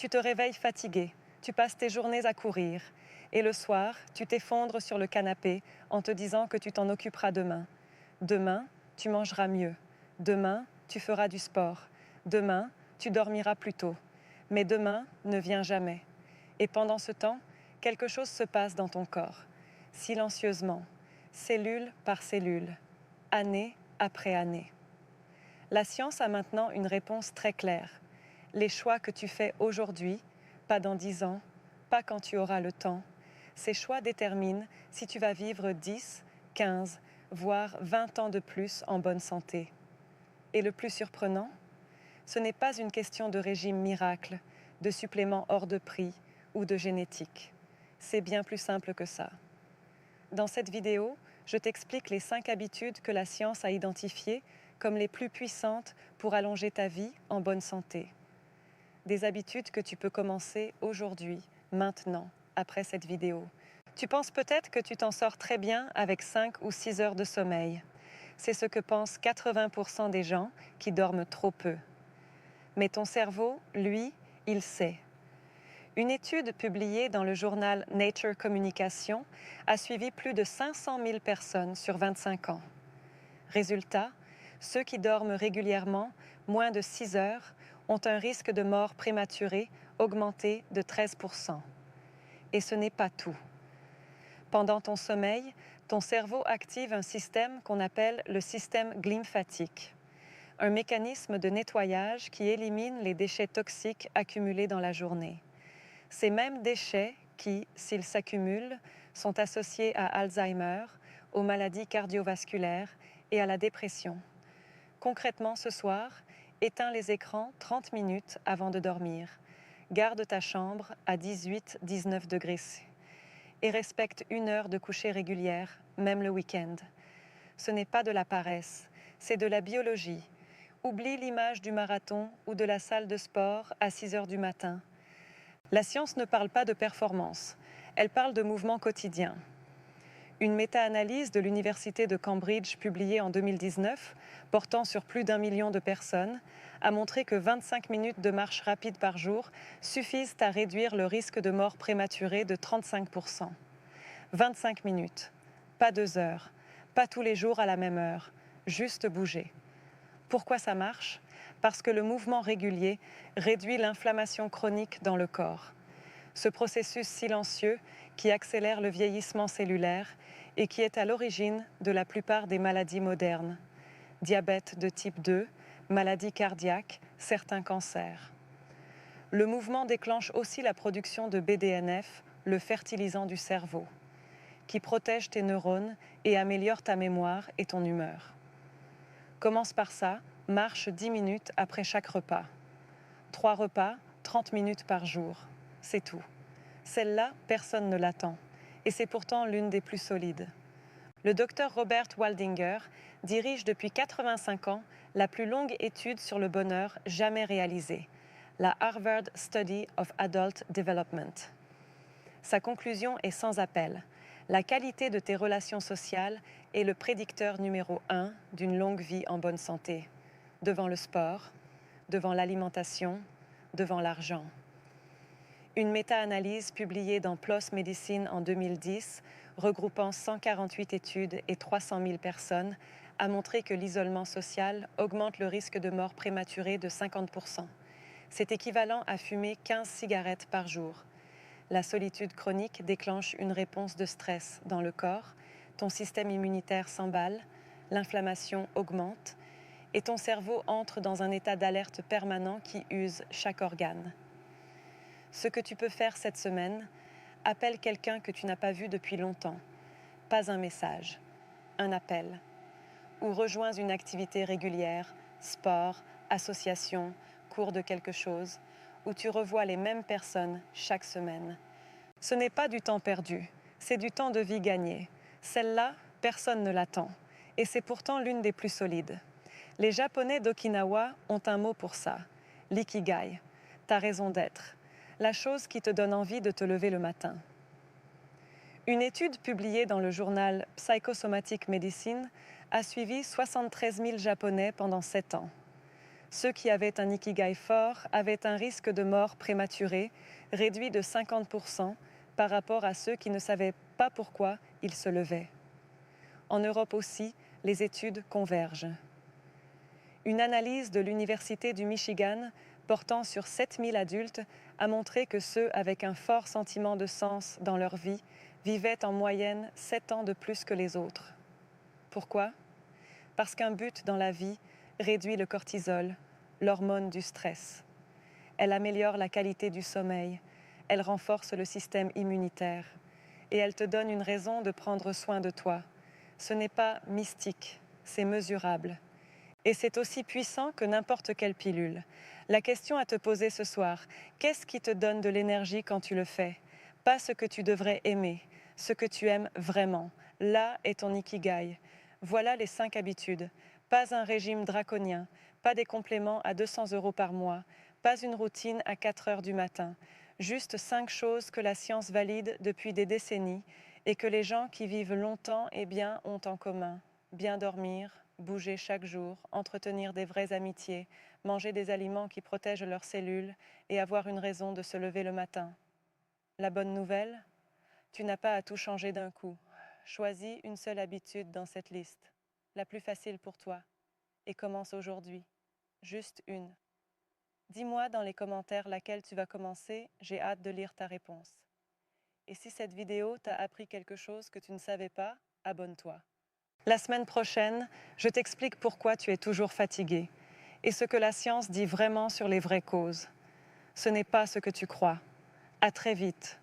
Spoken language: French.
Tu te réveilles fatigué, tu passes tes journées à courir, et le soir, tu t'effondres sur le canapé en te disant que tu t'en occuperas demain. Demain, tu mangeras mieux. Demain, tu feras du sport. Demain, tu dormiras plus tôt. Mais demain ne vient jamais. Et pendant ce temps, quelque chose se passe dans ton corps, silencieusement, cellule par cellule, année après année. La science a maintenant une réponse très claire. Les choix que tu fais aujourd'hui, pas dans 10 ans, pas quand tu auras le temps, ces choix déterminent si tu vas vivre 10, 15, voire 20 ans de plus en bonne santé. Et le plus surprenant, ce n'est pas une question de régime miracle, de suppléments hors de prix ou de génétique. C'est bien plus simple que ça. Dans cette vidéo, je t'explique les 5 habitudes que la science a identifiées comme les plus puissantes pour allonger ta vie en bonne santé. Des habitudes que tu peux commencer aujourd'hui, maintenant, après cette vidéo. Tu penses peut-être que tu t'en sors très bien avec 5 ou 6 heures de sommeil. C'est ce que pensent 80% des gens qui dorment trop peu. Mais ton cerveau, lui, il sait. Une étude publiée dans le journal Nature Communication a suivi plus de 500 000 personnes sur 25 ans. Résultat, ceux qui dorment régulièrement, moins de 6 heures, ont un risque de mort prématurée augmenté de 13%. Et ce n'est pas tout. Pendant ton sommeil, ton cerveau active un système qu'on appelle le système glymphatique, un mécanisme de nettoyage qui élimine les déchets toxiques accumulés dans la journée. Ces mêmes déchets qui, s'ils s'accumulent, sont associés à Alzheimer, aux maladies cardiovasculaires et à la dépression. Concrètement, ce soir, éteins les écrans 30 minutes avant de dormir. Garde ta chambre à 18-19 degrés C. Et respecte 1 heure de coucher régulière, même le week-end. Ce n'est pas de la paresse, c'est de la biologie. Oublie l'image du marathon ou de la salle de sport à 6 heures du matin. La science ne parle pas de performance, elle parle de mouvement quotidien. Une méta-analyse de l'Université de Cambridge publiée en 2019, portant sur plus d'1 million de personnes, a montré que 25 minutes de marche rapide par jour suffisent à réduire le risque de mort prématurée de 35%. 25 minutes, pas 2 heures, pas tous les jours à la même heure, juste bouger. Pourquoi ça marche ? Parce que le mouvement régulier réduit l'inflammation chronique dans le corps. Ce processus silencieux qui accélère le vieillissement cellulaire et qui est à l'origine de la plupart des maladies modernes. Diabète de type 2, maladies cardiaques, certains cancers. Le mouvement déclenche aussi la production de BDNF, le fertilisant du cerveau, qui protège tes neurones et améliore ta mémoire et ton humeur. Commence par ça, marche 10 minutes après chaque repas. 3 repas, 30 minutes par jour. C'est tout. Celle-là, personne ne l'attend. Et c'est pourtant l'une des plus solides. Le docteur Robert Waldinger dirige depuis 85 ans la plus longue étude sur le bonheur jamais réalisée, la Harvard Study of Adult Development. Sa conclusion est sans appel. La qualité de tes relations sociales est le prédicteur numéro 1 d'une longue vie en bonne santé, devant le sport, devant l'alimentation, devant l'argent. Une méta-analyse publiée dans PLOS Medicine en 2010, regroupant 148 études et 300 000 personnes, a montré que l'isolement social augmente le risque de mort prématurée de 50%. C'est équivalent à fumer 15 cigarettes par jour. La solitude chronique déclenche une réponse de stress dans le corps, ton système immunitaire s'emballe, l'inflammation augmente et ton cerveau entre dans un état d'alerte permanent qui use chaque organe. Ce que tu peux faire cette semaine, appelle quelqu'un que tu n'as pas vu depuis longtemps. Pas un message, un appel. Ou rejoins une activité régulière, sport, association, cours de quelque chose, où tu revois les mêmes personnes chaque semaine. Ce n'est pas du temps perdu, c'est du temps de vie gagné. Celle-là, personne ne l'attend. Et c'est pourtant l'une des plus solides. Les Japonais d'Okinawa ont un mot pour ça, l'ikigai, ta raison d'être. La chose qui te donne envie de te lever le matin. Une étude publiée dans le journal Psychosomatic Medicine a suivi 73 000 Japonais pendant 7 ans. Ceux qui avaient un ikigai fort avaient un risque de mort prématurée réduit de 50% par rapport à ceux qui ne savaient pas pourquoi ils se levaient. En Europe aussi, les études convergent. Une analyse de l'Université du Michigan portant sur 7000 adultes a montré que ceux avec un fort sentiment de sens dans leur vie vivaient en moyenne 7 ans de plus que les autres. Pourquoi? Parce qu'un but dans la vie réduit le cortisol, l'hormone du stress. Elle améliore la qualité du sommeil, elle renforce le système immunitaire et elle te donne une raison de prendre soin de toi. Ce n'est pas mystique, c'est mesurable. Et c'est aussi puissant que n'importe quelle pilule. La question à te poser ce soir, qu'est-ce qui te donne de l'énergie quand tu le fais? Pas ce que tu devrais aimer, ce que tu aimes vraiment. Là est ton ikigai. Voilà les 5 habitudes. Pas un régime draconien, pas des compléments à 200 € par mois, pas une routine à 4 heures du matin. Juste 5 choses que la science valide depuis des décennies et que les gens qui vivent longtemps et bien ont en commun. Bien dormir, bouger chaque jour, entretenir des vraies amitiés, manger des aliments qui protègent leurs cellules et avoir une raison de se lever le matin. La bonne nouvelle, tu n'as pas à tout changer d'un coup. Choisis une seule habitude dans cette liste, la plus facile pour toi, et commence aujourd'hui. Juste une. Dis-moi dans les commentaires laquelle tu vas commencer, j'ai hâte de lire ta réponse. Et si cette vidéo t'a appris quelque chose que tu ne savais pas, abonne-toi. La semaine prochaine, je t'explique pourquoi tu es toujours fatigué et ce que la science dit vraiment sur les vraies causes. Ce n'est pas ce que tu crois. À très vite.